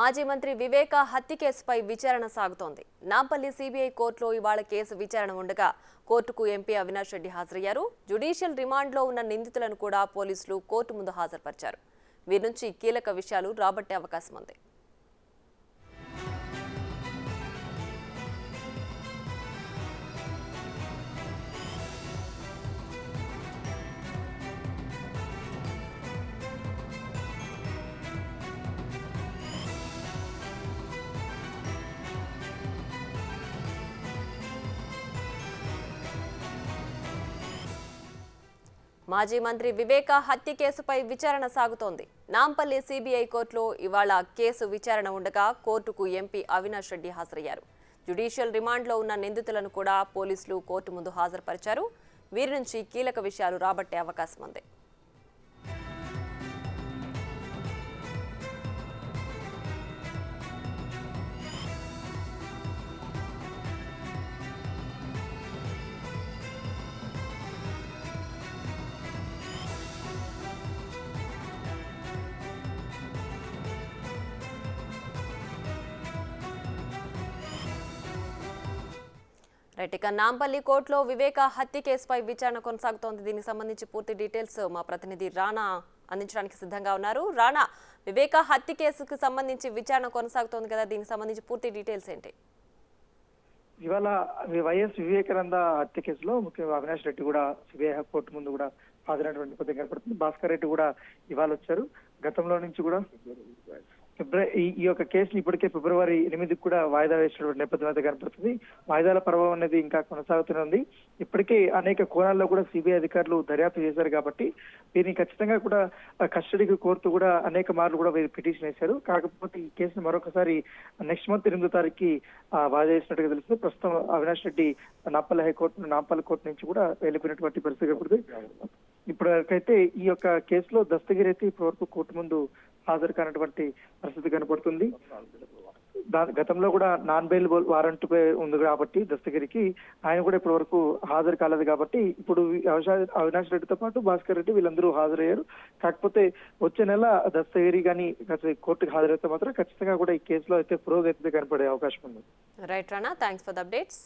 మాజీ మంత్రి వివేక హత్య కేసుపై విచారణ సాగుతోంది. నాంపల్లి సిబిఐ కోర్టులో ఇవాళ కేసు విచారణ ఉండగా కోర్టుకు ఎంపీ అవినాష్ రెడ్డి హాజరయ్యారు. జ్యుడిషియల్ రిమాండ్లో ఉన్న నిందితులను కూడా పోలీసులు కోర్టు ముందు హాజరుపరిచారు. వీరి నుంచి కీలక విషయాలు రాబట్టే అవకాశం ఉంది. మాజీ మంత్రి వివేక హత్య కేసుపై విచారణ సాగుతోంది. నాంపల్లి సిబిఐ కోర్టులో ఇవాళ కేసు విచారణ ఉండగా కోర్టుకు ఎంపీ అవినాష్ రెడ్డి హాజరయ్యారు. జ్యుడిషియల్ రిమాండ్లో ఉన్న నిందితులను కూడా పోలీసులు కోర్టు ముందు హాజరుపరిచారు. వీరి నుంచి కీలక విషయాలు రాబట్టే అవకాశం ఉంది. ఇక నాంపల్లి కోర్టులో వివేక హత్య కేసుపై విచారణ కొనసాగుతోంది. దీనికి సంబంధించి పూర్తి డీటెయిల్స్ మా ప్రతినిధి రాణా అందించడానికి సిద్ధంగా ఉన్నారు. రాణా, వివేక హత్య కేసుకు సంబంధించి విచారణ కొనసాగుతోంది కదా, దీనికి సంబంధించి పూర్తి డీటెయిల్స్ ఏంటి? ఇవాళ వైఎస్ వివేకానంద హత్య కేసులో ముఖ్యంగా అవినాష్ రెడ్డి కూడా సిబిఐ కోర్టు ముందు కూడా హాజరైనటువంటి నేపథ్యం కనపడుతుంది. భాస్కర్ రెడ్డి కూడా ఇవాళ వచ్చారు. గతంలో నుంచి కూడా ఈ యొక్క కేసుని ఇప్పటికే ఫిబ్రవరి 8కి కూడా వాయిదా వేసినటువంటి నేపథ్యం అయితే కనపడుతుంది. వాయిదాల ప్రభావం అనేది ఇంకా కొనసాగుతూనే ఉంది. ఇప్పటికే అనేక కోణాల్లో కూడా సిబిఐ అధికారులు దర్యాప్తు చేశారు కాబట్టి దీన్ని ఖచ్చితంగా కూడా కస్టడీకి కోర్టు కూడా అనేక మార్లు కూడా పిటిషన్ వేశారు. కాకపోతే ఈ కేసును మరొకసారి నెక్స్ట్ మంత్ 8వ తారీఖుకి వాయిదా వేసినట్టుగా తెలుస్తుంది. ప్రస్తుతం అవినాష్ రెడ్డి నాంపల్లి కోర్టు నుంచి కూడా వెళ్ళిపోయినటువంటి పరిస్థితి కనపడుతుంది. ఇప్పటికైతే ఈ యొక్క కేసులో దస్తగిరి అయితే ఇప్పటి వరకు కోర్టు ముందు హాజరు కానటువంటి పరిస్థితి కనపడుతుంది. గతంలో కూడా నాన్ బెయిల్ వారెంట్ ఉంది కాబట్టి దస్తగిరికి ఆయన కూడా ఇప్పటి వరకు హాజరు కాలేదు కాబట్టి ఇప్పుడు అవినాష్ రెడ్డితో పాటు భాస్కర్ రెడ్డి వీళ్ళందరూ హాజరయ్యారు. కాకపోతే వచ్చే నెల దస్తగిరి కానీ కోర్టుకు హాజరైతే మాత్రం ఖచ్చితంగా కూడా ఈ కేసులో అయితే పురోగతి కనపడే అవకాశం ఉంది. Right Rana, thanks for the updates.